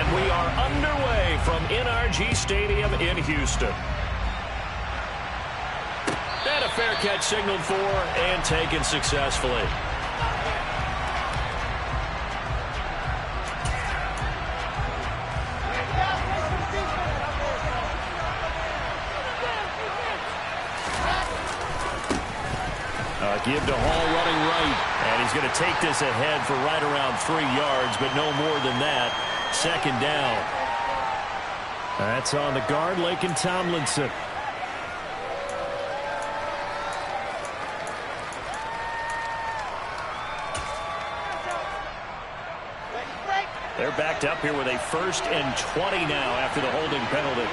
And we are underway from NRG Stadium in Houston. And a fair catch signaled for and taken successfully. Give to Hall running right. And he's going to take this ahead for right around 3 yards, but no more than that. Second down. That's on the guard, Laken Tomlinson. They're backed up here with a 1st and 20 now after the holding penalty.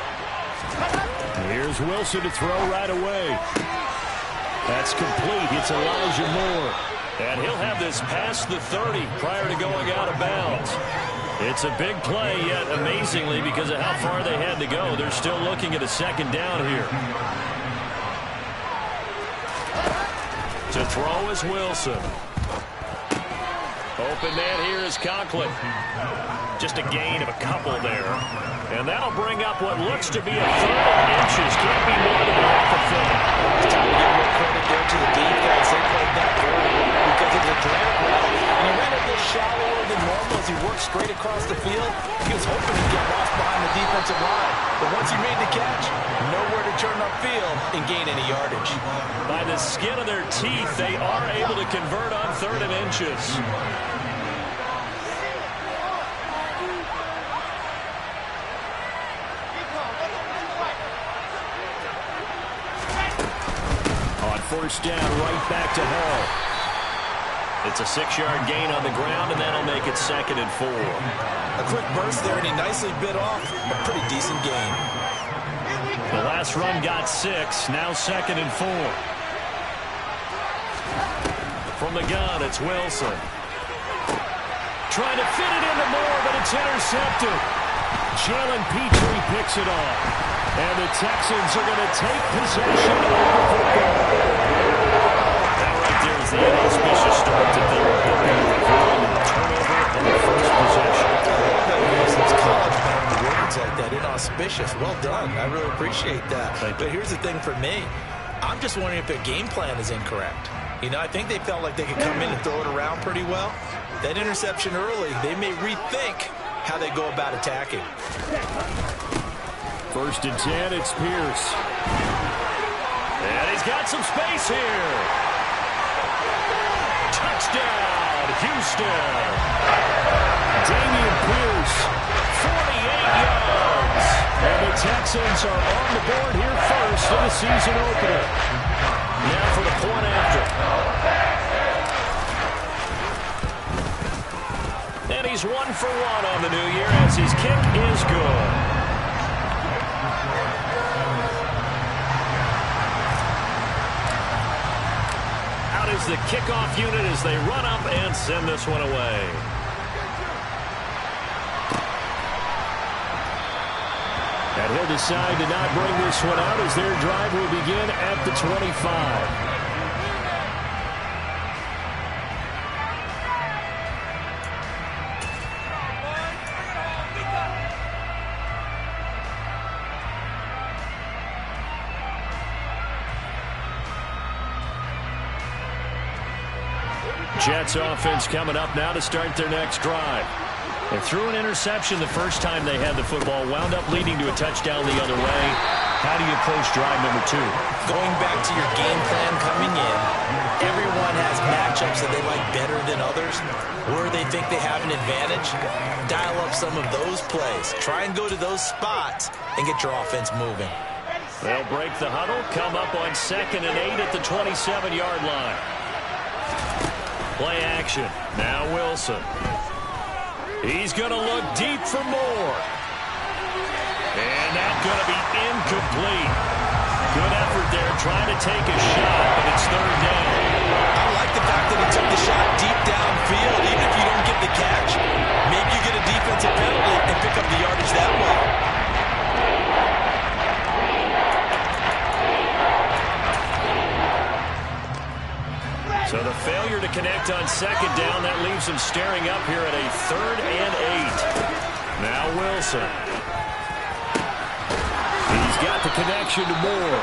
Here's Wilson to throw right away. That's complete. It's Elijah Moore. And he'll have this past the 30 prior to going out of bounds. It's a big play, yet amazingly, because of how far they had to go, they're still looking at a second down here. To throw is Wilson. Open man here is Conklin. Just a gain of a couple there. And that'll bring up what looks to be a 3rd and inches. Can't be more than half a foot. It's time to give more credit there to the defense. They played that very well because it was a drag route. And he ran a bit shallower than normal as he worked straight across the field. He was hoping to get lost behind the defensive line. But once he made the catch, nowhere to turn upfield and gain any yardage. By the skin of their teeth, they are able to convert on 3rd and inches. First down, right back to Hall. It's a 6-yard gain on the ground, and that'll make it 2nd and 4. A quick burst there, and he nicely bit off a pretty decent gain. The last run got 6, now 2nd and 4. From the gun, it's Wilson. Trying to fit it into Moore, but it's intercepted. Jalen Petrie picks it off. And the Texans are going to take possession of the football. That right there is the inauspicious start that they were hoping to avoid. Turnover and the first possession. Since college, man, words like that, inauspicious. Well done. I really appreciate that. But here's the thing for me. I'm just wondering if their game plan is incorrect. You know, I think they felt like they could come in and throw it around pretty well. That interception early, they may rethink how they go about attacking. 1st and 10, it's Pierce. And he's got some space here. Touchdown, Houston. Damian Pierce, 48 yards. And the Texans are on the board here first in the season opener. Now for the point after. And he's 1 for 1 on the new year as his kick is good. Is the kickoff unit as they run up and send this one away. And he'll decide to not bring this one out as their drive will begin at the 25. Jets offense coming up now to start their next drive. They threw an interception the first time they had the football, wound up leading to a touchdown the other way. How do you approach drive number 2? Going back to your game plan coming in, everyone has matchups that they like better than others. Where they think they have an advantage, dial up some of those plays. Try and go to those spots and get your offense moving. They'll break the huddle, come up on 2nd and 8 at the 27-yard line. Play action. Now Wilson. He's going to look deep for Moore. And that's going to be incomplete. Good effort there trying to take a shot, but it's 3rd down. I like the fact that he took the shot deep downfield, even if you don't get the catch. Maybe you get a defensive penalty and pick up the yardage that way. So the failure to connect on 2nd down, that leaves them staring up here at a 3rd and 8. Now Wilson. He's got the connection to Moore.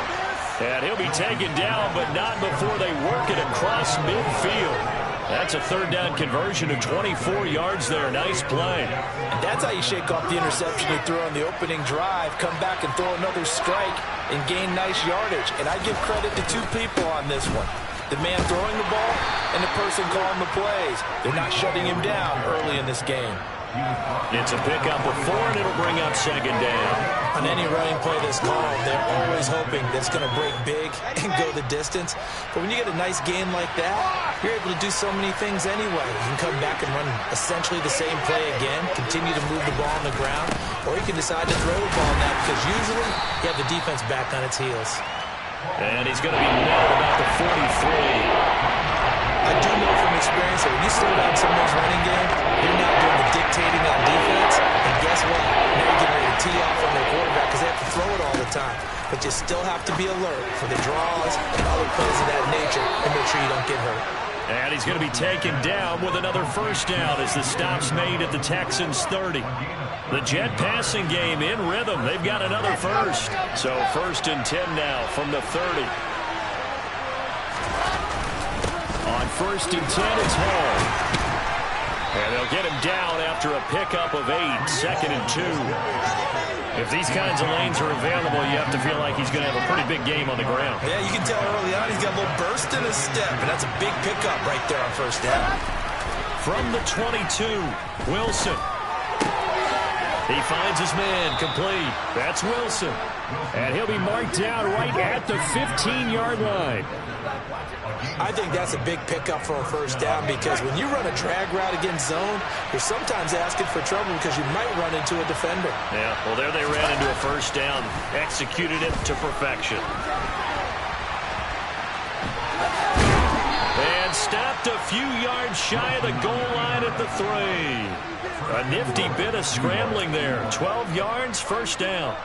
And he'll be taken down, but not before they work it across midfield. That's a third down conversion of 24 yards there. Nice play. And that's how you shake off the interception he threw on the opening drive, come back and throw another strike and gain nice yardage. And I give credit to two people on this one. The man throwing the ball and the person calling the plays. They're not shutting him down early in this game. It's a pickup of 4, and it'll bring up second down. On any running play that's called, they're always hoping that's going to break big and go the distance. But when you get a nice game like that, you're able to do so many things anyway. You can come back and run essentially the same play again, continue to move the ball on the ground, or you can decide to throw the ball now because usually you have the defense back on its heels. And he's going to be nailed about the 43. I do know from experience that when you slow down someone's running game, you're now doing the dictating on defense. And guess what? Now you're getting ready to tee off on their quarterback because they have to throw it all the time. But you still have to be alert for the draws and other plays of that nature and make sure you don't get hurt. And he's going to be taken down with another first down as the stop's made at the Texans' 30. The Jet passing game in rhythm. They've got another first. So 1st and 10 now from the 30. On 1st and 10, it's Hall. And they'll get him down after a pickup of 8, 2nd and 2. If these kinds of lanes are available, you have to feel like he's going to have a pretty big game on the ground. Yeah, you can tell early on he's got a little burst in his step, and that's a big pickup right there on first down. From the 22, Wilson. He finds his man complete. That's Wilson. And he'll be marked down right at the 15-yard line. I think that's a big pickup for a first down because when you run a drag route against zone, you're sometimes asking for trouble because you might run into a defender. Yeah, well, there they ran into a first down, executed it to perfection. And stopped a few yards shy of the goal line at the 3. A nifty bit of scrambling there. 12 yards, first down.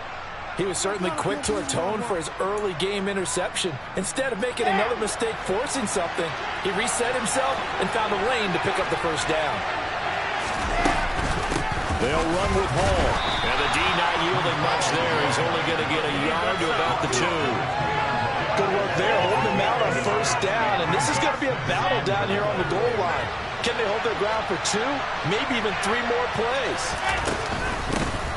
He was certainly quick to atone for his early game interception. Instead of making another mistake forcing something, he reset himself and found a lane to pick up the first down. They'll run with Hall. And the D not yielding much there. He's only going to get a yard to about the 2. Good work there, holding him out on first down. And this is going to be a battle down here on the goal line. Can they hold their ground for 2? Maybe even 3 more plays.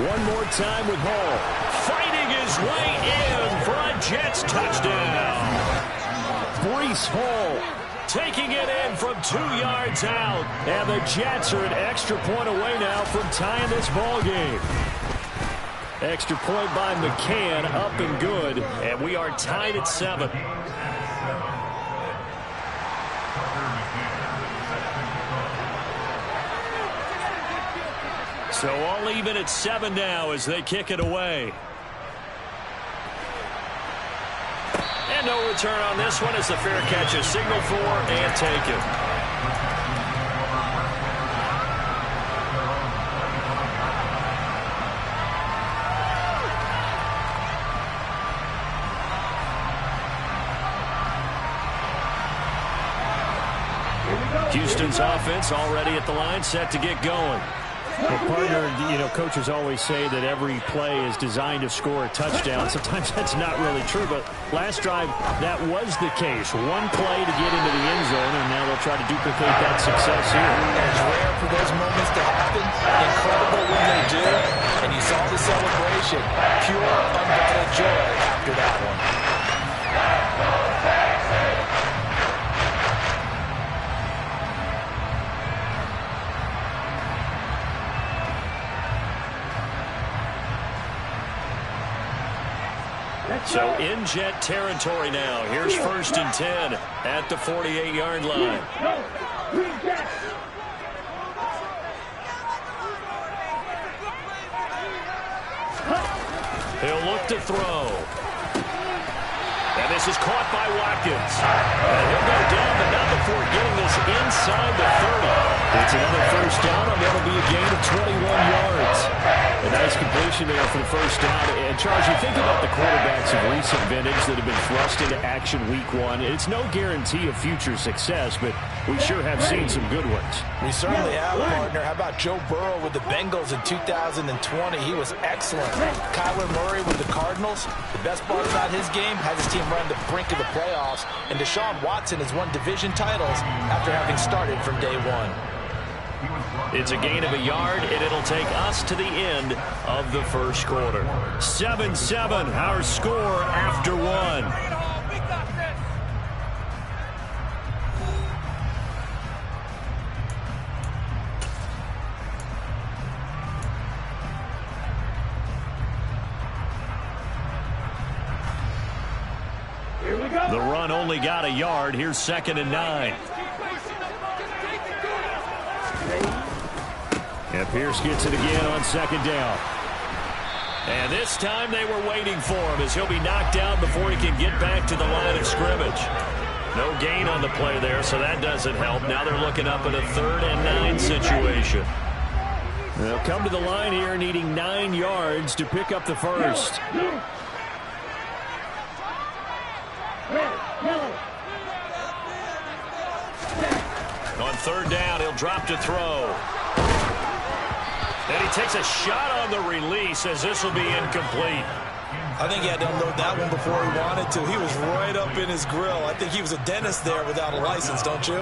One more time with Hall. Fighting his way in for a Jets touchdown. Breece Hall taking it in from 2 yards out. And the Jets are an extra point away now from tying this ball game. Extra point by McCann, up and good. And we are tied at 7. So all even at 7 now as they kick it away. And no return on this one as the fair catch is signaled for and taken. Houston's offense already at the line, set to get going. Well, partner, coaches always say that every play is designed to score a touchdown. Sometimes that's not really true, but last drive, that was the case. One play to get into the end zone, and now they'll try to duplicate that success here. It's rare for those moments to happen. Incredible when they do. And you saw the celebration. Pure, unbounded joy after that one. So in Jet territory now. Here's 1st and 10 at the 48-yard line. He'll look to throw. And this is caught by Watkins. And he'll go down, but not before getting this inside the 30. It's another first down, and that'll be a gain of 21 yards. A nice completion there for the first down. And, Charles, you think about the quarterbacks of recent vintage that have been thrust into action week one. It's no guarantee of future success, but we sure have seen some good ones. We certainly have, partner. How about Joe Burrow with the Bengals in 2020? He was excellent. Kyler Murray with the Cardinals. The best part about his game, has his team run the brink of the playoffs. And Deshaun Watson has won division titles after having started from day one. It's a gain of a yard, and it'll take us to the end of the first quarter. 7-7, our score after one. The run only got a yard. Here's 2nd and 9. And Pierce gets it again on 2nd down. And this time they were waiting for him as he'll be knocked out before he can get back to the line of scrimmage. No gain on the play there, so that doesn't help. Now they're looking up at a 3rd and 9 situation. They'll come to the line here needing 9 yards to pick up the first. On 3rd down, he'll drop to throw. And he takes a shot on the release as this will be incomplete. I think he had to unload that one before he wanted to. He was right up in his grill. I think he was a dentist there without a license, don't you?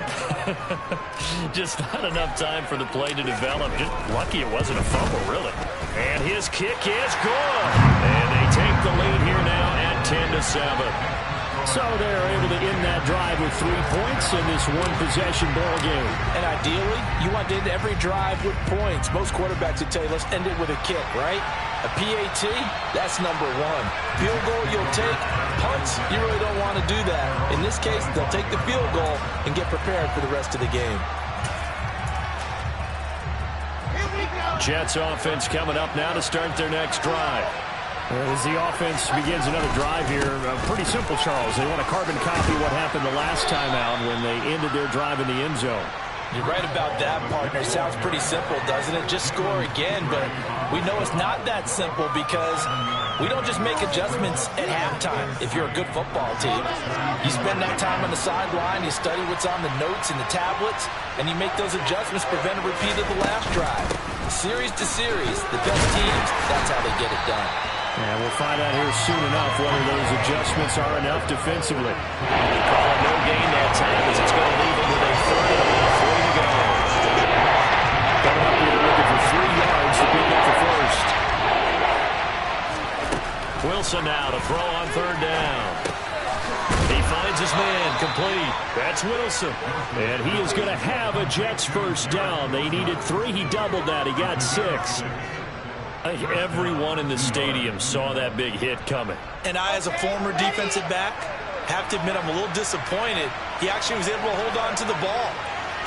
Just not enough time for the play to develop. Just lucky it wasn't a fumble, really. And his kick is good. And they take the lead here now at 10-7. So they're able to end that drive with 3 points in this one-possession ball game. And ideally, you want to end every drive with points. Most quarterbacks would tell you, let's end it with a kick, right? A PAT, that's number 1. Field goal you'll take. Punts, you really don't want to do that. In this case, they'll take the field goal and get prepared for the rest of the game. Jets offense coming up now to start their next drive. As the offense begins another drive here, pretty simple, Charles. They want to carbon copy what happened the last time out when they ended their drive in the end zone. You're right about that, partner. Sounds pretty simple, doesn't it? Just score again, but we know it's not that simple because we don't just make adjustments at halftime if you're a good football team. You spend that time on the sideline, you study what's on the notes and the tablets, and you make those adjustments, prevent a repeat of the last drive. Series to series, the best teams, that's how they get it done. And we'll find out here soon enough whether those adjustments are enough defensively. They call it no gain that time as it's going to leave them with a 3rd and 3 to go. Coming up here looking for 3 yards to pick up the first. Wilson now to throw on 3rd down. He finds his man complete. That's Wilson. And he is going to have a Jets first down. They needed 3. He doubled that. He got 6. I think everyone in the stadium saw that big hit coming. And I, as a former defensive back, have to admit I'm a little disappointed. He actually was able to hold on to the ball.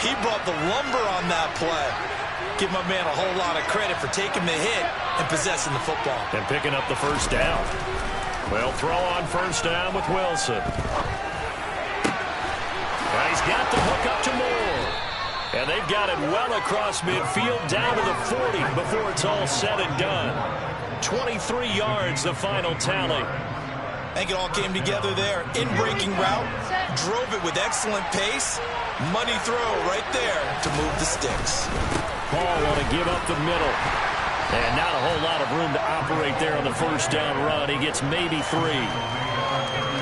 He brought the lumber on that play. Give my man a whole lot of credit for taking the hit and possessing the football. And picking up the first down. Well, throw on 1st down with Wilson. Now he's got the hook up to Moore. And they've got it well across midfield down to the 40 before it's all said and done. 23 yards, the final tally. I think it all came together there. In-breaking route, drove it with excellent pace. Money throw right there to move the sticks. Paul want to give up the middle. And not a whole lot of room to operate there on the first down run. He gets maybe 3.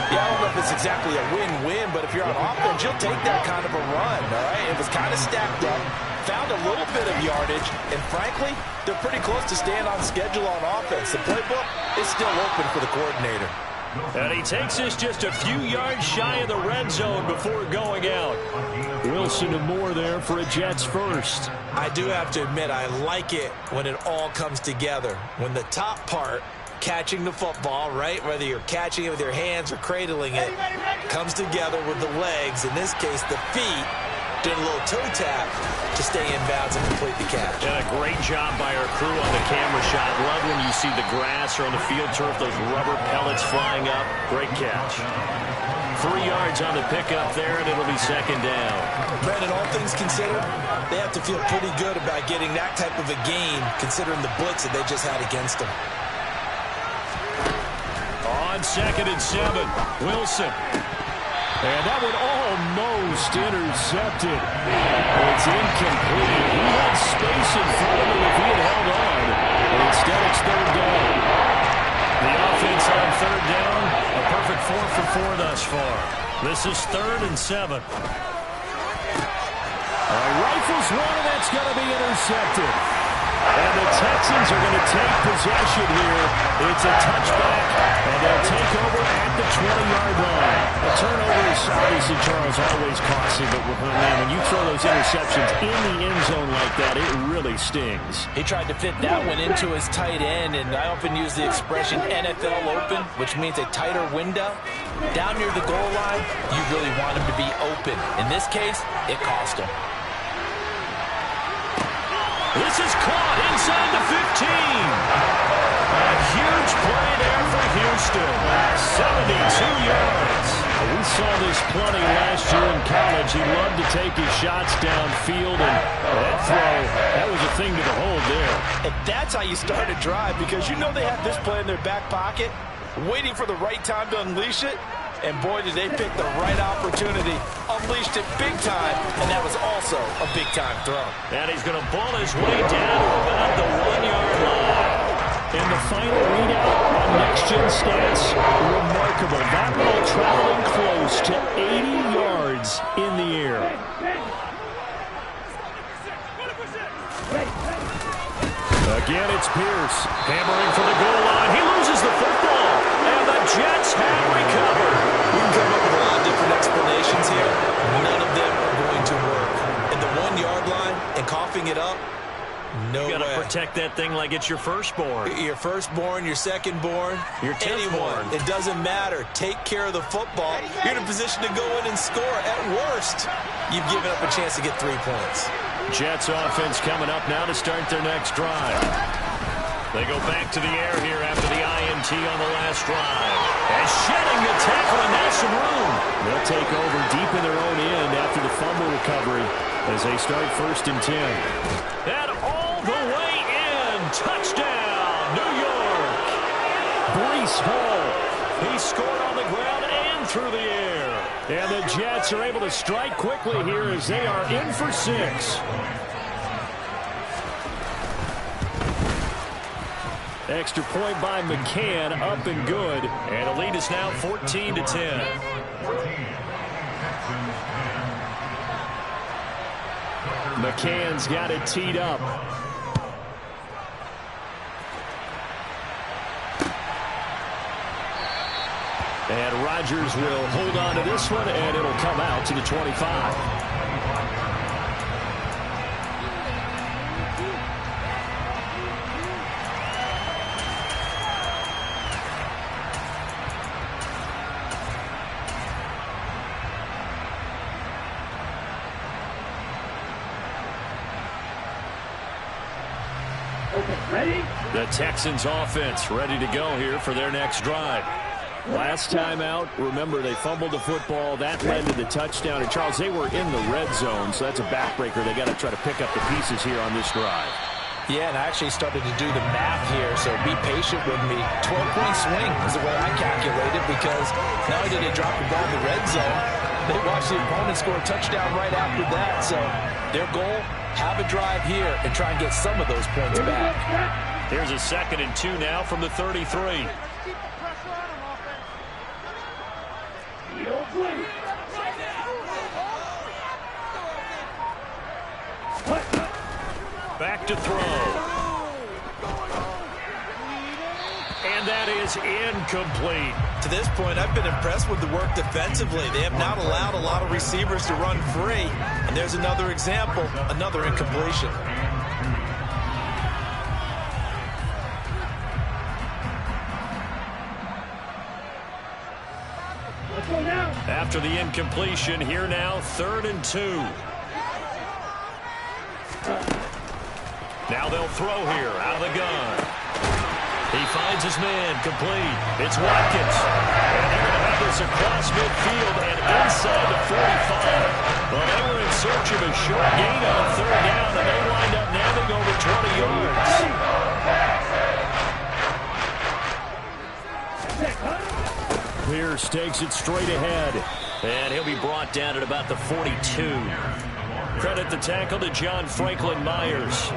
Yeah, I don't know if it's exactly a win-win, but if you're on offense, you'll take that kind of a run, all right? It was kind of stacked up, found a little bit of yardage, and frankly, they're pretty close to staying on schedule on offense. The playbook is still open for the coordinator. And he takes this just a few yards shy of the red zone before going out. Wilson and Moore there for a Jets first. I do have to admit, I like it when it all comes together. When the top part, catching the football, right, whether you're catching it with your hands or cradling it, comes together with the legs, in this case the feet, doing a little toe tap to stay in bounds and complete the catch. And a great job by our crew on the camera shot. Love when you see the grass or on the field turf, those rubber pellets flying up. Great catch. 3 yards on the pickup there, and it'll be second down. Brandon, all things considered, they have to feel pretty good about getting that type of a gain, considering the blitz that they just had against them. On 2nd and 7, Wilson. And that one almost intercepted. It's incomplete. He had space in front of him if he had held on. But instead it's 3rd down. The offense on 3rd down, a perfect 4 for 4 thus far. This is 3rd and 7. Rifles one, and that's going to be intercepted. And the Texans are going to take possession here. It's a touchback, and they'll take over at the 20-yard line. A turnover is obviously, Charles, always costly, but when you throw those interceptions in the end zone like that, it really stings. He tried to fit that one into his tight end, and I often use the expression NFL open, which means a tighter window. Down near the goal line, you really want him to be open. In this case, it cost him. This is caught inside the 15. A huge play there for Houston. 72 yards. We saw this plenty last year in college. He loved to take his shots downfield, and that throw, that was a thing to behold there. And that's how you start a drive, because you know they have this play in their back pocket, waiting for the right time to unleash it. And boy, did they pick the right opportunity. Unleashed it big time, and that was also a big-time throw. And he's going to ball his way down to about the 1-yard line. And the final readout on next-gen stats, remarkable. That ball traveling close to 80 yards in the air. Again, it's Pierce. Hammering for the goal line. He loses the football. And the Jets have recovered. We can come up with a lot of different explanations here. None of them are going to work. And the 1-yard line and coughing it up, no way. You got to protect that thing like it's your firstborn. Your firstborn, your secondborn, your anyone. It doesn't matter. Take care of the football. You're in a position to go in and score. At worst, you've given up a chance to get 3 points. Jets offense coming up now to start their next drive. They go back to the air here after the INT on the last drive. And shedding the tackle, and that's some room. They'll take over deep in their own end after the fumble recovery as they start 1st and 10. And all the way in. Touchdown, New York. Breece Hall. He scored on the ground and through the air. And the Jets are able to strike quickly here as they are in for 6. Extra point by McCann, up and good. And the lead is now 14-10. McCann's got it teed up. And Rodgers will hold on to this one, and it'll come out to the 25. The Texans offense ready to go here for their next drive. Last time out, remember, they fumbled the football. That led to the touchdown. And, Charles, they were in the red zone, so that's a backbreaker. They got to try to pick up the pieces here on this drive. Yeah, and I actually started to do the math here, so be patient with me. 12-point swing is the way I calculated, because not only did they drop the ball in the red zone, they watched the opponent score a touchdown right after that. So their goal, have a drive here and try and get some of those points back. Here's a 2nd and 2 now from the 33. Back to throw. And that is incomplete. To this point, I've been impressed with the work defensively. They have not allowed a lot of receivers to run free. And there's another example, another incompletion. After the incompletion, here now, 3rd and 2. Now they'll throw here, out of the gun. He finds his man, complete. It's Watkins. And they're going to have this across midfield and inside the 45. Well, they were in search of a short gain on third down, and they wind up nabbing over 20 yards. Pierce takes it straight ahead, and he'll be brought down at about the 42. Credit the tackle to John Franklin Myers.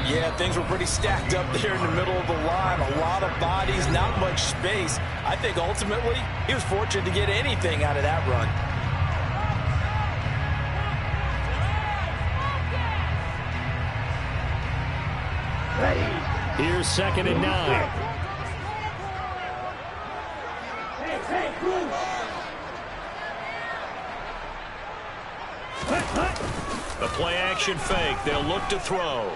Yeah, things were pretty stacked up there in the middle of the line. A lot of bodies, not much space. I think ultimately he was fortunate to get anything out of that run. Here's 2nd and 9. The play-action fake. They'll look to throw.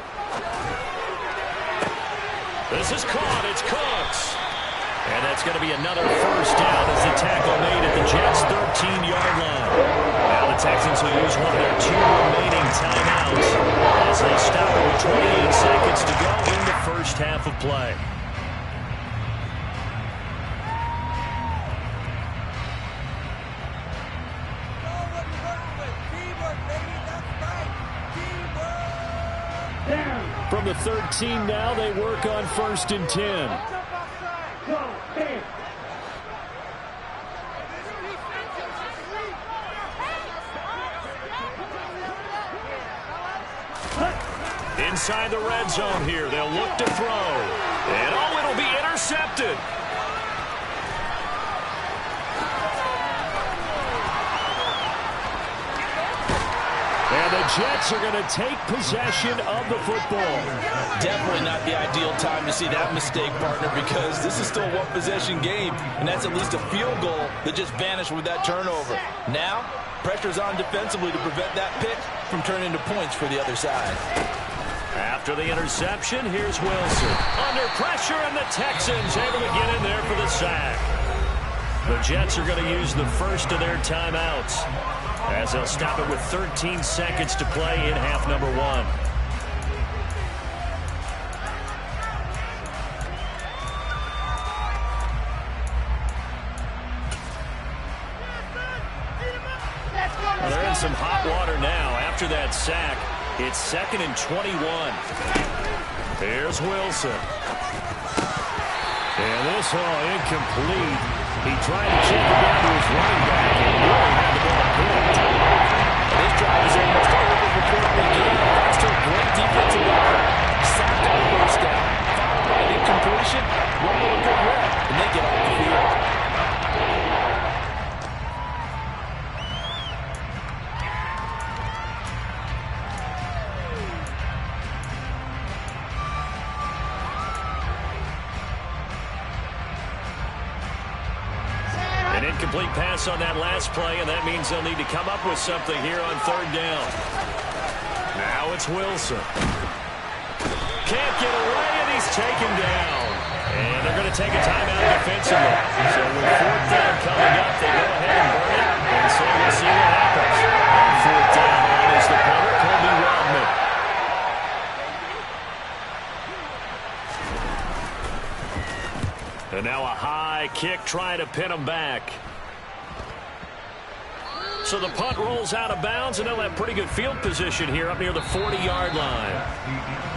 This is caught. It's Cooks. And that's going to be another first down as the tackle made at the Jets' 13-yard line. Now the Texans will use one of their 2 remaining timeouts as they stop it with 28 seconds to go in the first half of play. From the 13 now, they work on 1st and 10. Inside the red zone here, they'll look to throw. And oh, it'll be intercepted. And the Jets are going to take possession of the football. Definitely not the ideal time to see that mistake, partner, because this is still a one-possession game, and that's at least a field goal that just vanished with that turnover. Now, pressure's on defensively to prevent that pick from turning into points for the other side. After the interception, here's Wilson. Under pressure, and the Texans able to get in there for the sack. The Jets are going to use the first of their timeouts, as they'll stop it with 13 seconds to play in half number 1. Well, they're in some hot water now after that sack. It's 2nd and 21. Here's Wilson. And this all incomplete. He tried to check it down to his running back and really had the ball picked. This drive is almost over before the game. Thanks to a great defensive effort. Sacked on the first down. Followed by an incompletion. One little good rep, and they get off the field. An incomplete pass on that last play, and that means they'll need to come up with something here on 3rd down. Now it's Wilson. Can't get away, and he's taken down. And they're going to take a timeout defensively. So with 4th down coming up, they go ahead and burn it. And so we'll see what happens. On 4th down, that is the punter, Colby Rodman. And now a high kick trying to pin him back. So the punt rolls out of bounds, and they'll have pretty good field position here up near the 40-yard line.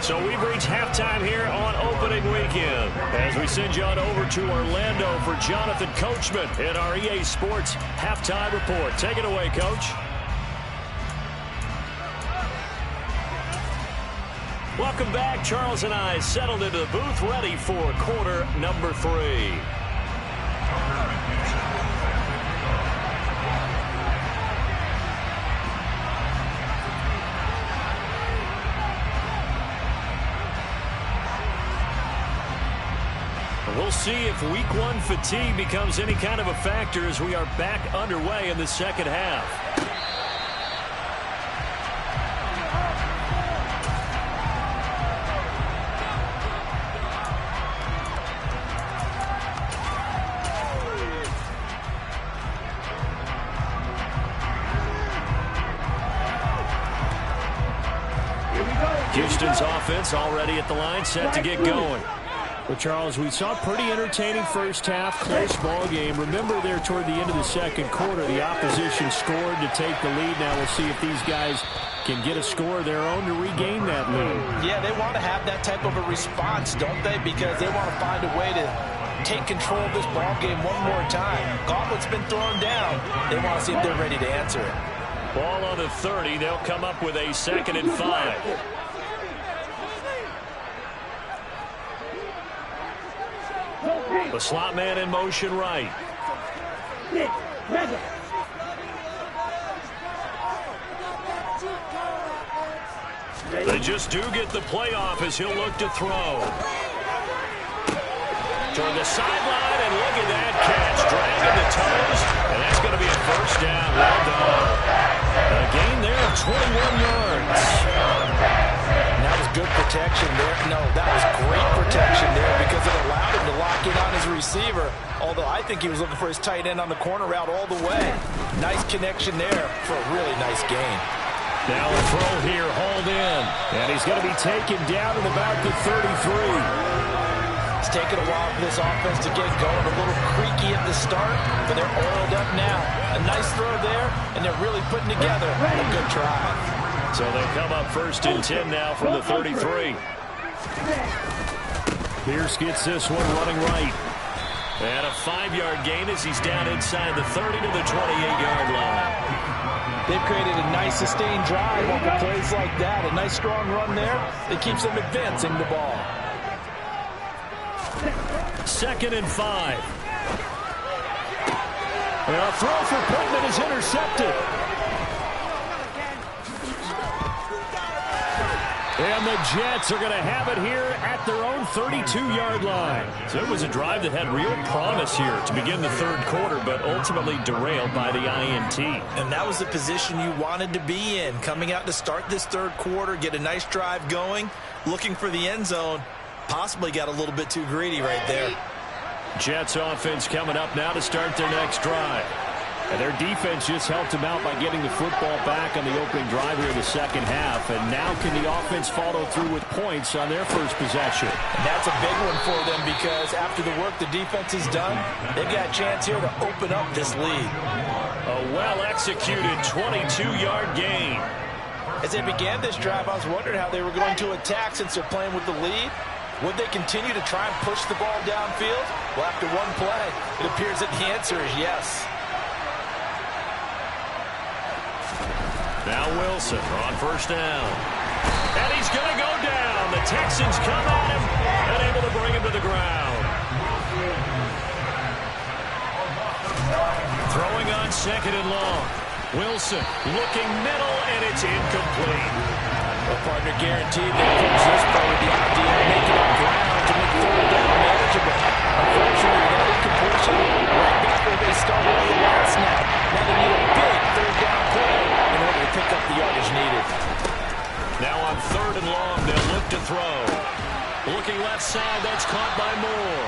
So we've reached halftime here on opening weekend as we send you on over to Orlando for Jonathan Coachman in our EA Sports Halftime Report. Take it away, Coach. Welcome back. Charles and I settled into the booth, ready for quarter number 3. We'll see if week 1 fatigue becomes any kind of a factor as we are back underway in the second half. Houston's offense already at the line, set to get going. Well, Charles, we saw a pretty entertaining first half, close ball game. Remember there toward the end of the second quarter, the opposition scored to take the lead. Now we'll see if these guys can get a score of their own to regain that lead. Yeah, they want to have that type of a response, don't they? Because they want to find a way to take control of this ball game one more time. Gauntlet's been thrown down. They want to see if they're ready to answer it. Ball on the 30. They'll come up with a 2nd and 5. The slot man in motion right. They just do get the playoff as he'll look to throw. Toward the sideline, and look at that catch. Dragging the toes, and that's going to be a first down. Well done. A gain there of 21 yards. That was good protection there. No, that was great protection there because it allowed him to lock in on his receiver. Although I think he was looking for his tight end on the corner route all the way. Nice connection there for a really nice gain. Now a throw here, hauled in. And he's going to be taken down at about the 33. It's taken a while for this offense to get going. A little creaky at the start, but they're oiled up now. A nice throw there, and they're really putting together a good drive. So they come up 1st and 10 now from the 33. Pierce gets this one running right. And a 5-yard gain as he's down inside the 30 to the 28-yard line. They've created a nice sustained drive off of plays like that. A nice strong run there that keeps them advancing the ball. 2nd and 5. And a throw for Pittman is intercepted. And the Jets are going to have it here at their own 32-yard line. So it was a drive that had real promise here to begin the 3rd quarter, but ultimately derailed by the INT. And that was the position you wanted to be in. Coming out to start this 3rd quarter, get a nice drive going, looking for the end zone. Possibly got a little bit too greedy right there. Jets offense coming up now to start their next drive. And their defense just helped them out by getting the football back on the opening drive here in the second half. And now can the offense follow through with points on their first possession? And that's a big one for them because after the work the defense has done, they've got a chance here to open up this lead. A well-executed 22-yard gain. As they began this drive, I was wondering how they were going to attack since they're playing with the lead. Would they continue to try and push the ball downfield? Well, after one play, it appears that the answer is yes. Now Wilson on 1st down. And he's going to go down. The Texans come at him and able to bring him to the ground. Throwing on 2nd and long. Wilson looking middle, and it's incomplete. The partner guaranteed they approach this play with the idea of making up ground to make 3rd down manageable. Unfortunately, that incompletion right back where they started on the last snap. Now they need a big 3rd down play in order to pick up the yardage needed. Now on 3rd and long, they'll look to throw. Looking left side, that's caught by Moore.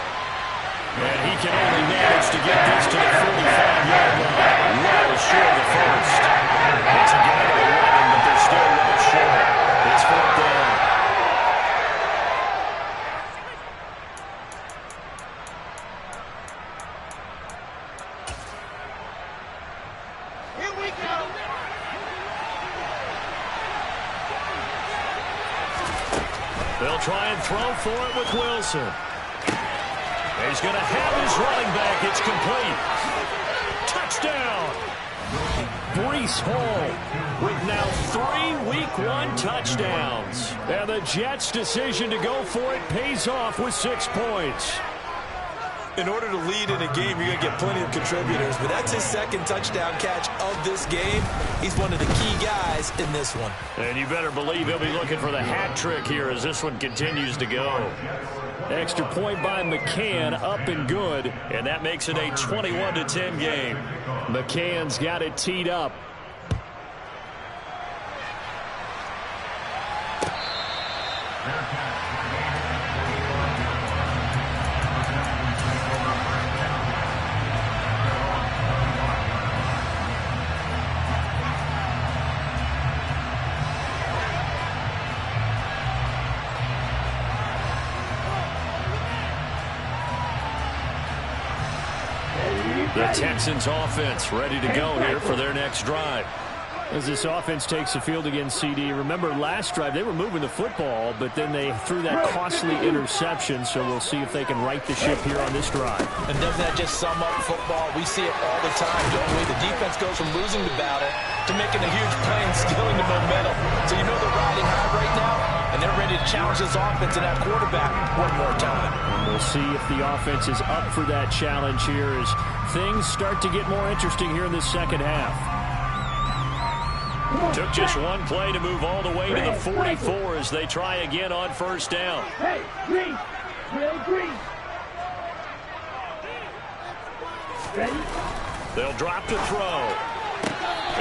And he can only manage to get this to the 45-yard line. Well short of the first. It's a gain of 11, but they're still well short. It's 4th down. Here we go. They'll try and throw for it with Wilson. He's going to have his running back. It's complete. Touchdown. Breece Hall with now 3 Week 1 touchdowns. And the Jets' decision to go for it pays off with 6 points. In order to lead in a game, you're going to get plenty of contributors, but that's his 2nd touchdown catch of this game. He's one of the key guys in this one. And you better believe he'll be looking for the hat trick here as this one continues to go. Extra point by McCann, up and good. And that makes it a 21-10 game. McCann's got it teed up. The Texans offense ready to go here for their next drive. As this offense takes the field against CD, remember last drive they were moving the football, but then they threw that costly interception, so we'll see if they can right the ship here on this drive. And doesn't that just sum up football? We see it all the time, don't we? The defense goes from losing the battle to making a huge play and stealing the momentum. So you know they're riding high right now, and they're ready to challenge this offense and that quarterback one more time. And we'll see if the offense is up for that challenge here as things start to get more interesting here in this second half. Took just one play to move all the way to the 44 as they try again on first down. Hey, Green. Green. Ready? They'll drop to throw.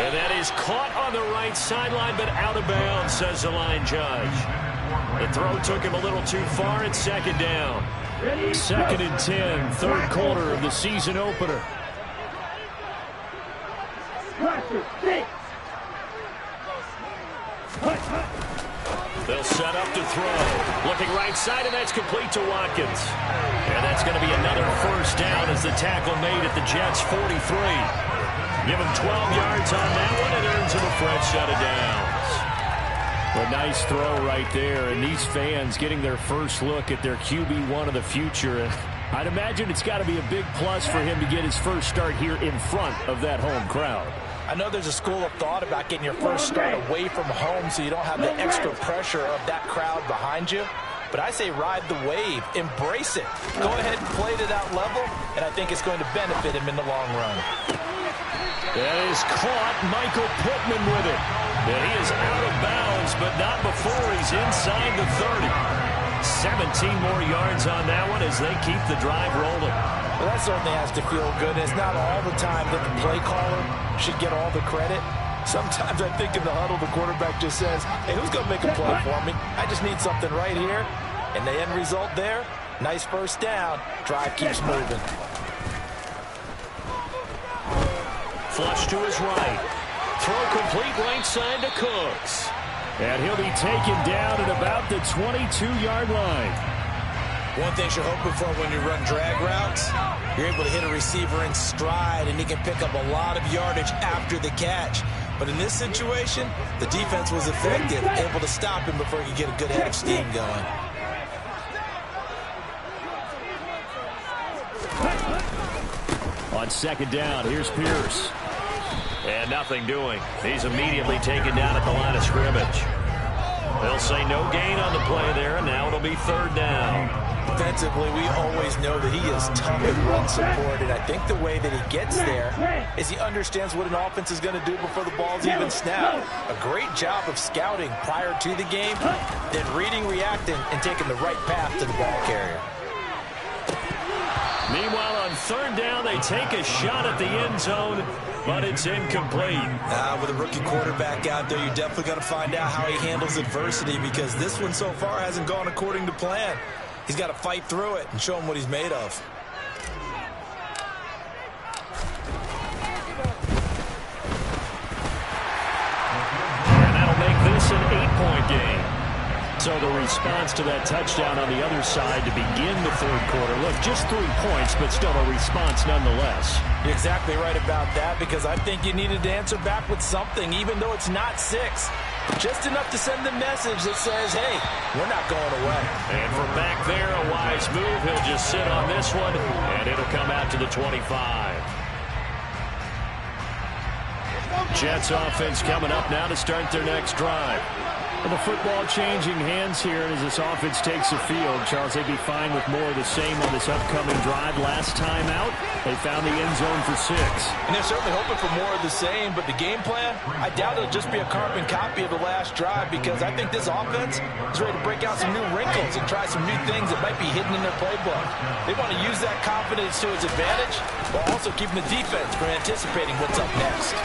And that is caught on the right sideline, but out of bounds, says the line judge. The throw took him a little too far at second down. Second and 10, third quarter of the season opener. They'll set up to throw. Looking right side, and that's complete to Watkins. And that's going to be another first down as the tackle made at the Jets' 43. Give him 12 yards on that one, and earns him a fresh set of downs. A nice throw right there, and these fans getting their first look at their QB1 of the future. I'd imagine it's got to be a big plus for him to get his first start here in front of that home crowd. I know there's a school of thought about getting your first start away from home so you don't have the extra pressure of that crowd behind you. But I say ride the wave. Embrace it. Go ahead and play to that level, and I think it's going to benefit him in the long run. That is caught. Michael Pittman with it. And he is out of bounds, but not before he's inside the 30. 17 more yards on that one as they keep the drive rolling. Well, that certainly has to feel good. It's not all the time that the play caller should get all the credit. Sometimes I think in the huddle, the quarterback just says, hey, who's going to make a play for me? I just need something right here. And the end result there, nice first down. Drive keeps moving. Flush to his right. Throw complete right side to Cooks. And he'll be taken down at about the 22-yard line. One thing you're hoping for when you run drag routes, you're able to hit a receiver in stride, and he can pick up a lot of yardage after the catch. But in this situation, the defense was effective, able to stop him before he could get a good head of steam going. On second down, here's Pierce. And nothing doing. He's immediately taken down at the line of scrimmage. They'll say no gain on the play there, and now it'll be third down. Defensively, we always know that he is tough and run support, and I think the way that he gets there is he understands what an offense is going to do before the ball's even snapped. A great job of scouting prior to the game, then reading, reacting, and taking the right path to the ball carrier. Meanwhile, on third down, they take a shot at the end zone, but it's incomplete. With a rookie quarterback out there, you're definitely going to find out how he handles adversity, because this one so far hasn't gone according to plan. He's got to fight through it and show him what he's made of. And that'll make this an 8-point game. So the response to that touchdown on the other side to begin the third quarter. Look, just 3 points, but still a response nonetheless. You're exactly right about that, because I think you needed to answer back with something, even though it's not 6. Just enough to send the message that says, hey, we're not going away. And from back there, a wise move. He'll just sit on this one, and it'll come out to the 25. Jets offense coming up now to start their next drive. And the football changing hands here as this offense takes the field. Charles, they'd be fine with more of the same on this upcoming drive. Last time out, they found the end zone for 6. And they're certainly hoping for more of the same, but the game plan, I doubt it'll just be a carbon copy of the last drive, because I think this offense is ready to break out some new wrinkles and try some new things that might be hidden in their playbook. They want to use that confidence to its advantage, while also keeping the defense from anticipating what's up next.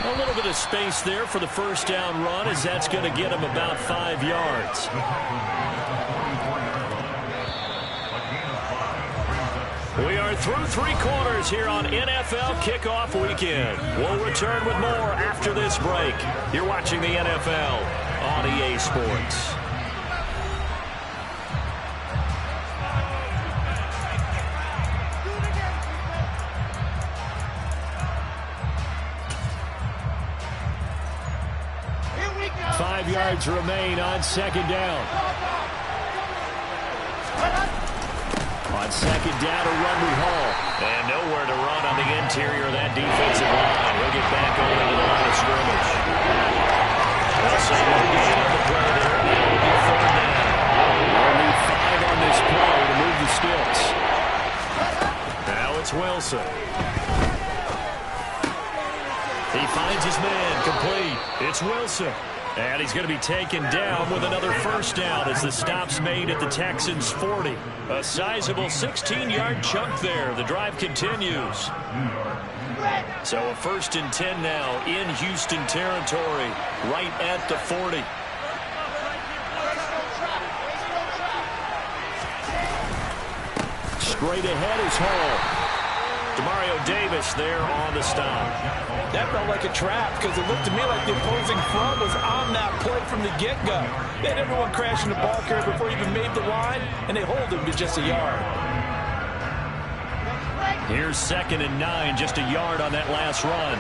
A little bit of space there for the first down run, as that's going to get him about 5 yards. We are through 3 quarters here on NFL Kickoff Weekend. We'll return with more after this break. You're watching the NFL on EA Sports. 5 yards remain on second down. On second down, a run with Hall. And nowhere to run on the interior of that defensive line. He'll get back over to the line of scrimmage. They'll say no gain on the play there. It'll be third down. They'll need 5 on this play to move the sticks. Now it's Wilson. He finds his man, complete. It's Wilson. And he's going to be taken down with another first down as the stop's made at the Texans' 40. A sizable 16-yard chunk there. The drive continues. So a 1st and 10 now in Houston territory, right at the 40. Straight ahead is Hall. Demario Davis there on the stop. That felt like a trap because it looked to me like the opposing front was on that play from the get-go. They had everyone crashing the ball carrier before he even made the line, and they hold him to just a yard. Here's 2nd and 9, just a yard on that last run.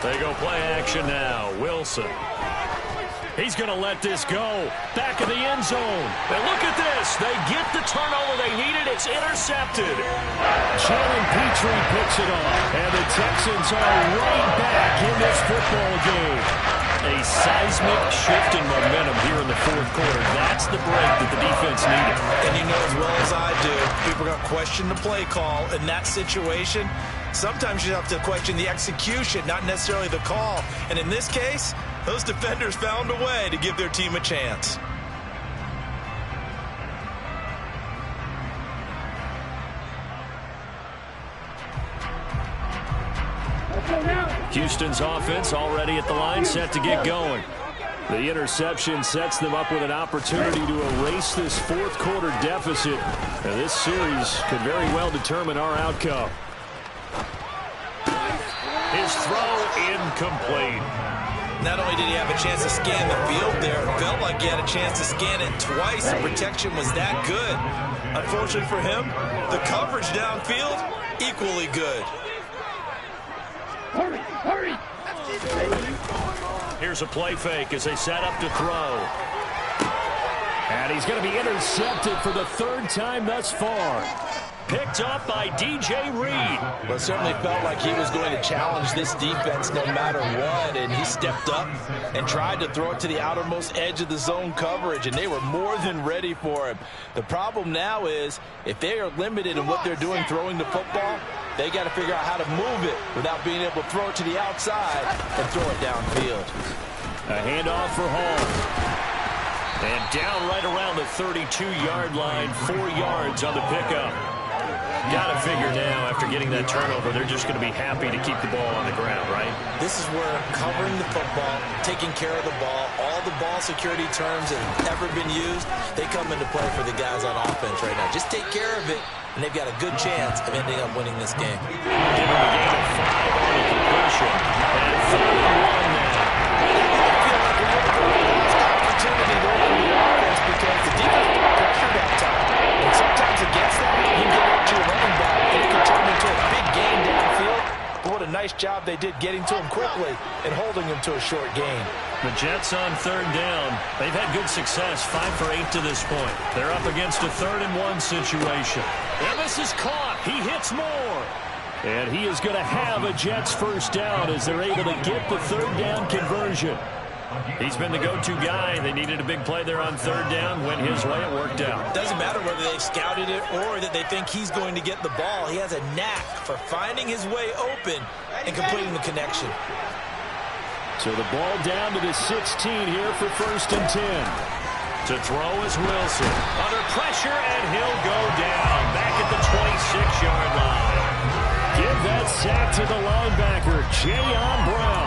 They go play action now. Wilson. He's going to let this go. Back in the end zone. And look at this. They get the turnover they needed. It's intercepted. Jalen Petrie picks it off. And the Texans are right back in this football game. A seismic shift in momentum here in the 4th quarter. That's the break that the defense needed. And you know as well as I do, people are going to question the play call in that situation. Sometimes you have to question the execution, not necessarily the call. And in this case, those defenders found a way to give their team a chance. Houston's offense already at the line, set to get going. The interception sets them up with an opportunity to erase this 4th quarter deficit. And this series could very well determine our outcome. His throw incomplete. Not only did he have a chance to scan the field there, it felt like he had a chance to scan it twice. The protection was that good. Unfortunately for him, the coverage downfield, equally good. Hurry, hurry. Here's a play fake as they set up to throw. And he's going to be intercepted for the 3rd time thus far. Picked up by DJ Reed. Well, it certainly felt like he was going to challenge this defense no matter what, and he stepped up and tried to throw it to the outermost edge of the zone coverage, and they were more than ready for him. The problem now is if they are limited in what they're doing throwing the football, they got to figure out how to move it without being able to throw it to the outside and throw it downfield. A handoff for Hall. And down right around the 32-yard line, 4 yards on the pickup. Got to figure now, after getting that turnover, they're just going to be happy to keep the ball on the ground, right? This is where covering the football, taking care of the ball, all the ball security terms that have ever been used, they come into play for the guys on offense right now. Just take care of it, and they've got a good chance of ending up winning this game. Giving the game a 5 on the completion. And 3rd and 1 now. I feel like we're going to go to the opportunity to open the offense because the defense got pressure that time. And sometimes against that, you get up to a running back, and it can turn into a big gain downfield. But what a nice job they did getting to him quickly and holding him to a short gain. The Jets on 3rd down. They've had good success, 5 for 8 to this point. They're up against a 3rd and 1 situation. And this is caught. He hits more. And he is going to have a Jets first down as they're able to get the 3rd down conversion. He's been the go-to guy. They needed a big play there on 3rd down. Went his way. It worked out. Doesn't matter whether they've scouted it or that they think he's going to get the ball. He has a knack for finding his way open and completing the connection. So the ball down to the 16 here for 1st and 10. To throw is Wilson. Under pressure, and he'll go down. Back at the 26-yard line. Give that sack to the linebacker, Jayon Brown.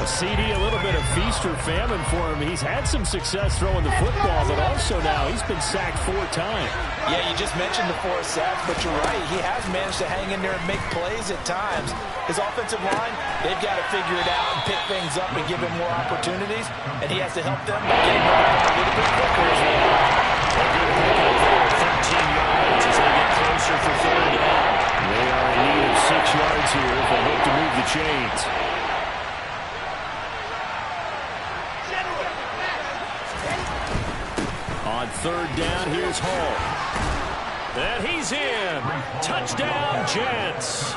A CD, a little bit of feast or famine for him. He's had some success throwing the football, but also now he's been sacked 4 times. Yeah, you just mentioned the 4 sacks, but you're right. He has managed to hang in there and make plays at times. His offensive line, they've got to figure it out and pick things up and give him more opportunities, and he has to help them by getting rid of it a little bit quicker as well. A good pickup there, 13 yards as they get closer for 3rd down. They are in need of 6 yards here if they hope to move the chains. On third down, here's Hall. And he's in. Touchdown, Jets.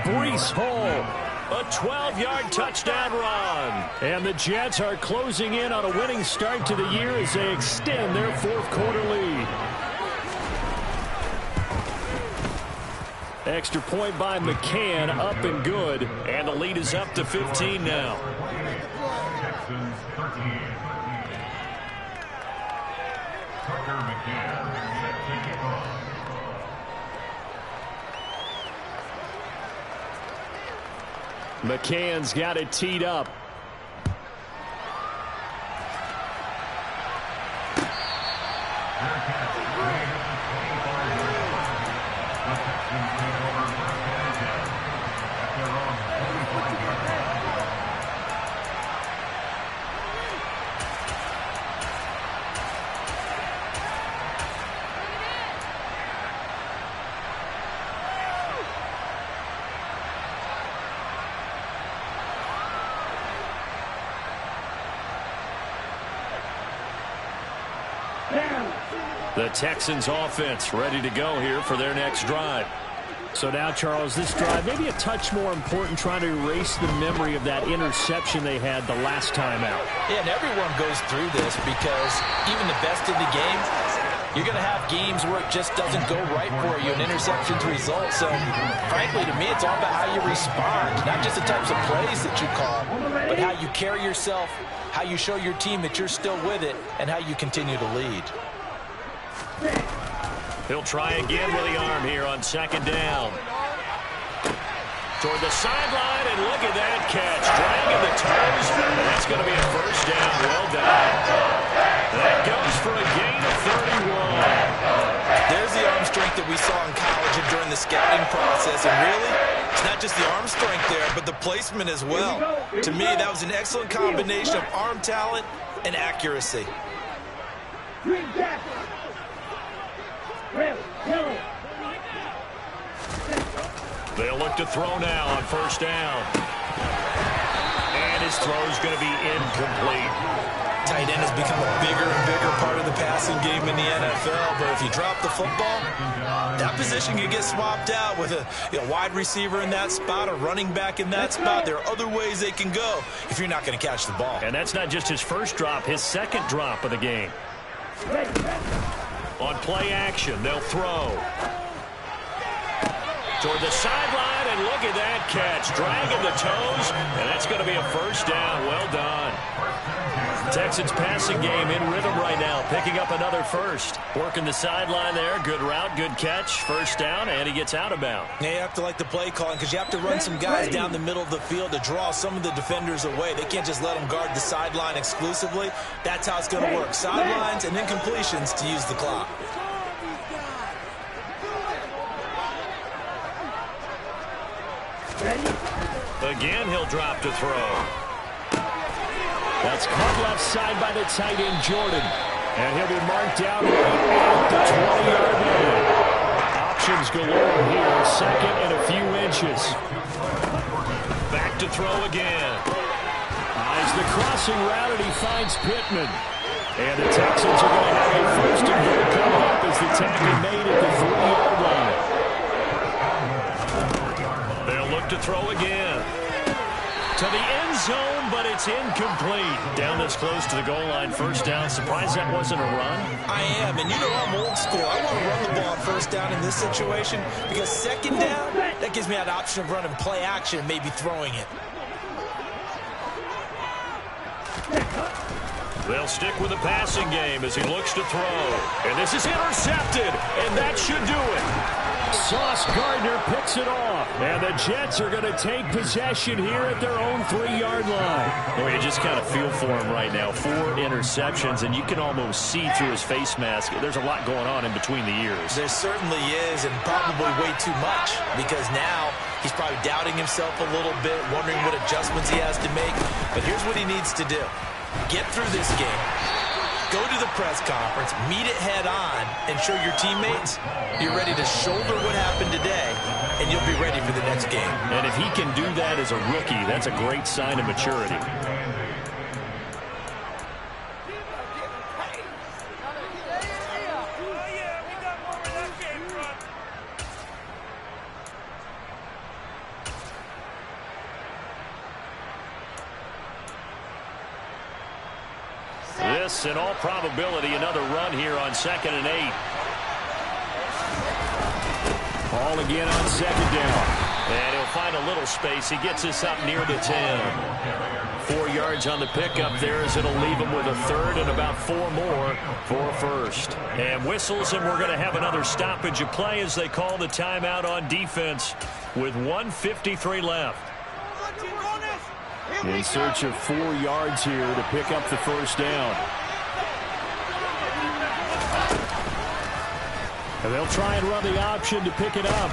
Breece Hall, a 12-yard touchdown run. And the Jets are closing in on a winning start to the year as they extend their fourth quarter lead. Extra point by McCann, up and good. And the lead is up to 15 now. McCann's got it teed up. The Texans offense ready to go here for their next drive. So now, Charles, this drive maybe a touch more important, trying to erase the memory of that interception they had the last time out. Yeah, and everyone goes through this because even the best in the game, you're going to have games where it just doesn't go right for you, and interceptions result. So, frankly, to me, it's all about how you respond, not just the types of plays that you call, but how you carry yourself, how you show your team that you're still with it, and how you continue to lead. He'll try again with the arm here on second down. Toward the sideline, and look at that catch. Dragging the toes, and that's going to be a first down. Well done. That goes for a gain of 31. There's the arm strength that we saw in college and during the scouting process. And really, it's not just the arm strength there, but the placement as well. To me, that was an excellent combination of arm talent and accuracy. They'll look to throw now on first down. And his throw's going to be incomplete. Tight end has become a bigger and bigger part of the passing game in the NFL, but if you drop the football, that position can get swapped out with a wide receiver in that spot, a running back in that spot. There are other ways they can go if you're not going to catch the ball. And that's not just his first drop, his second drop of the game. On play action, they'll throw. Toward the sideline, and look at that catch. Dragging the toes, and that's going to be a first down. Well done. Texans passing game in rhythm right now, picking up another first. Working the sideline there. Good route, good catch. First down, and he gets out of bounds. Yeah, you have to like the play calling because you have to run some guys down the middle of the field to draw some of the defenders away. They can't just let them guard the sideline exclusively. That's how it's going to work. Sidelines and then completions to use the clock. Again, he'll drop to throw. That's caught left side by the tight end, Jordan. And he'll be marked down at the 20-yard line. Options galore here. Second and a few inches. Back to throw again. Eyes the crossing route, and he finds Pittman. And the Texans are going to have a first and goal coming up as the tackle made at the 3-yard line. They'll look to throw again. To the end zone, but it's incomplete. Down this close to the goal line, first down. Surprised that wasn't a run? I am, and you know I'm old school. I want to run the ball on first down in this situation because second down, that gives me that option of running play action and maybe throwing it. They'll stick with the passing game as he looks to throw. And this is intercepted, and that should do it. Sauce Gardner picks it off. And the Jets are going to take possession here at their own 3-yard line. Well, you just kind of feel for him right now. 4 interceptions, and you can almost see through his face mask. There's a lot going on in between the ears. There certainly is, and probably way too much, because now he's probably doubting himself a little bit, wondering what adjustments he has to make. But here's what he needs to do. Get through this game. Go to the press conference, meet it head on, and show your teammates you're ready to shoulder what happened today and you'll be ready for the next game. And if he can do that as a rookie, that's a great sign of maturity. This, in all probability, another run here on 2nd and 8. Ball again on 2nd down. And he'll find a little space. He gets this up near the 10. 4 yards on the pickup there as it'll leave him with a third and about 4 more for a first. And whistles, and we're going to have another stoppage of play as they call the timeout on defense with 1:53 left. In search of 4 yards here to pick up the first down. And they'll try and run the option to pick it up.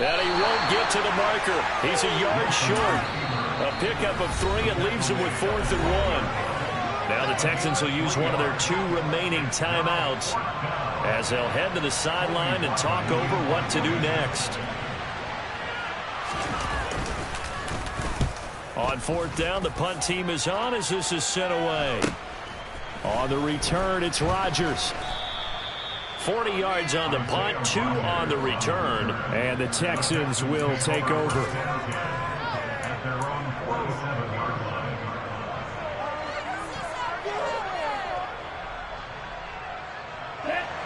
And he won't get to the marker. He's a yard short. A pickup of 3. It leaves him with 4th and 1. Now the Texans will use one of their 2 remaining timeouts as they'll head to the sideline and talk over what to do next. On 4th down, the punt team is on as this is sent away. On the return, it's Rodgers. 40 yards on the punt, 2 on the return. And the Texans will take over.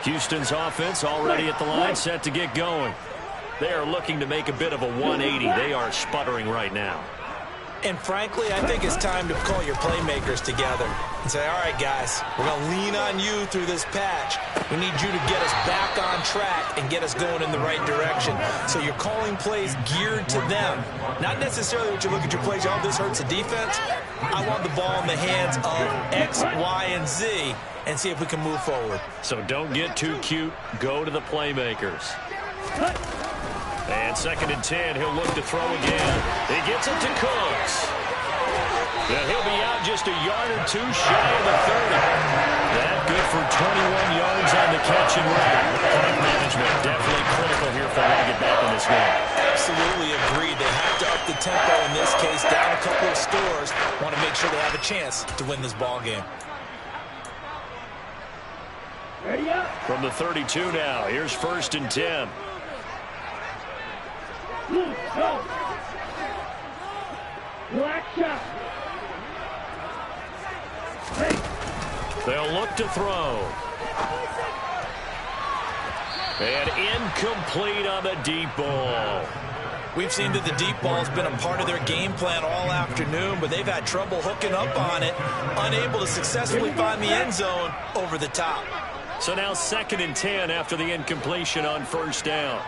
Houston's offense already at the line, set to get going. They are looking to make a bit of a 180. They are sputtering right now. And frankly, I think it's time to call your playmakers together and say, all right, guys, we're going to lean on you through this patch. We need you to get us back on track and get us going in the right direction. So you're calling plays geared to them. Not necessarily what you look at your plays, oh, this hurts the defense. I want the ball in the hands of X, Y, and Z and see if we can move forward. So don't get too cute. Go to the playmakers. And 2nd and 10, he'll look to throw again. He gets it to Cooks. And he'll be out just a yard or 2 shy of the 30. That good for 21 yards on the catch and run. Clock management definitely critical here for them to get back in this game. Absolutely agreed. They have to up the tempo in this case, down a couple of scores. Want to make sure they have a chance to win this ball game. From the 32 now, here's 1st and 10. Go. Black shot. They'll look to throw. And incomplete on the deep ball. We've seen that the deep ball has been a part of their game plan all afternoon, but they've had trouble hooking up on it, unable to successfully find the end zone over the top. So now 2nd and 10 after the incompletion on 1st down.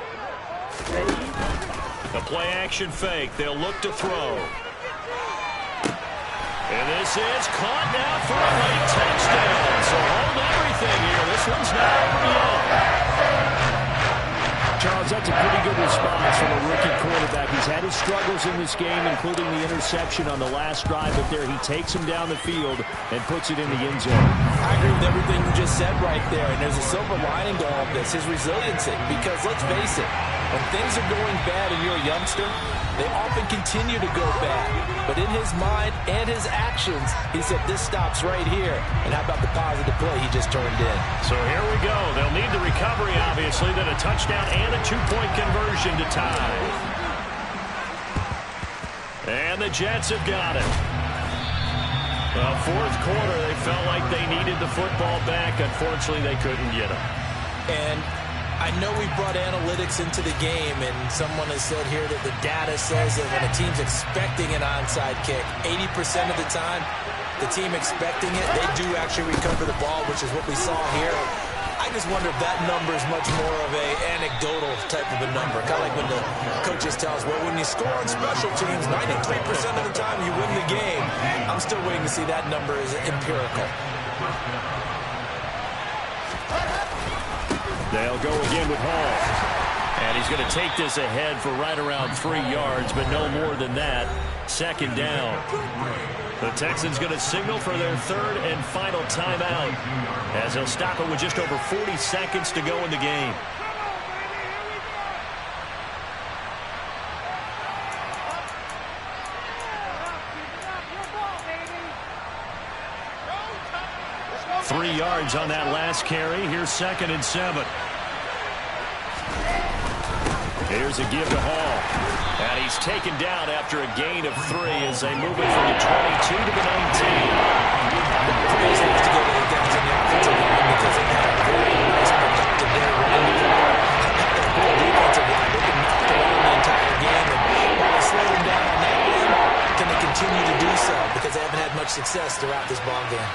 A play-action fake. They'll look to throw. And this is caught now for a late touchdown. So hold everything here. This one's not over yet. Charles, that's a pretty good response from a rookie quarterback. He's had his struggles in this game, including the interception on the last drive, but there he takes him down the field and puts it in the end zone. I agree with everything you just said right there, and there's a silver lining to all of this, his resiliency, because let's face it, when things are going bad and you're a youngster, they often continue to go bad. But in his mind and his actions, he said, this stops right here. And how about the positive play he just turned in? So here we go. They'll need the recovery, obviously, then a touchdown and a 2-point conversion to tie. And the Jets have got it. Well, 4th quarter, they felt like they needed the football back. Unfortunately, they couldn't get it. And I know we brought analytics into the game, and someone has said here that the data says that when a team's expecting an onside kick, 80% of the time, the team expecting it, they do actually recover the ball, which is what we saw here. I just wonder if that number is much more of a anecdotal type of a number. Kind of like when the coaches tell us, well, when you score on special teams, 93% of the time you win the game. I'm still waiting to see that number is empirical. They'll go again with Hall. And he's going to take this ahead for right around 3 yards, but no more than that. 2nd down. The Texans going to signal for their 3rd and final timeout as they'll stop it with just over 40 seconds to go in the game. 3 yards on that last carry. Here's 2nd and 7. Here's a give to Hall. And he's taken down after a gain of 3 as they move it from the 22 to the 19. Praise has to go to the guys in the offensive line because they had a very nice productive day running the ball. That whole defensive line, they can knock around the entire game. And while they slow them down on that one, can they continue to do so because they haven't had much success throughout this ball game.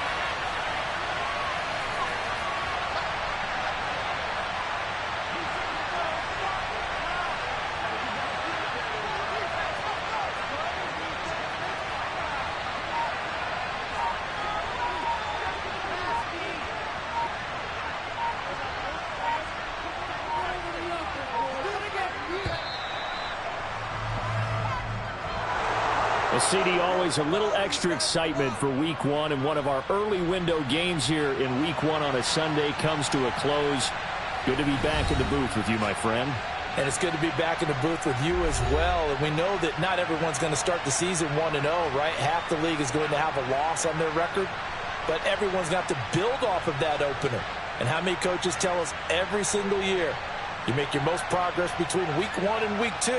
Well, CD, always a little extra excitement for Week 1, and one of our early window games here in Week 1 on a Sunday comes to a close. Good to be back in the booth with you, my friend. And it's good to be back in the booth with you as well. And we know that not everyone's going to start the season 1-0, right? Half the league is going to have a loss on their record. But everyone's got to build off of that opener. And how many coaches tell us every single year, you make your most progress between Week 1 and Week 2.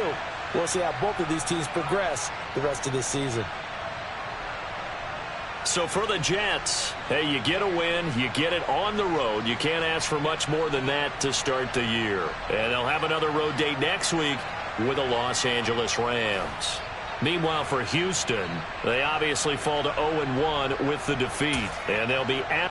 We'll see how both of these teams progress the rest of this season. So for the Jets, hey, you get a win, you get it on the road. You can't ask for much more than that to start the year. And they'll have another road date next week with the Los Angeles Rams. Meanwhile, for Houston, they obviously fall to 0-1 with the defeat. And they'll be at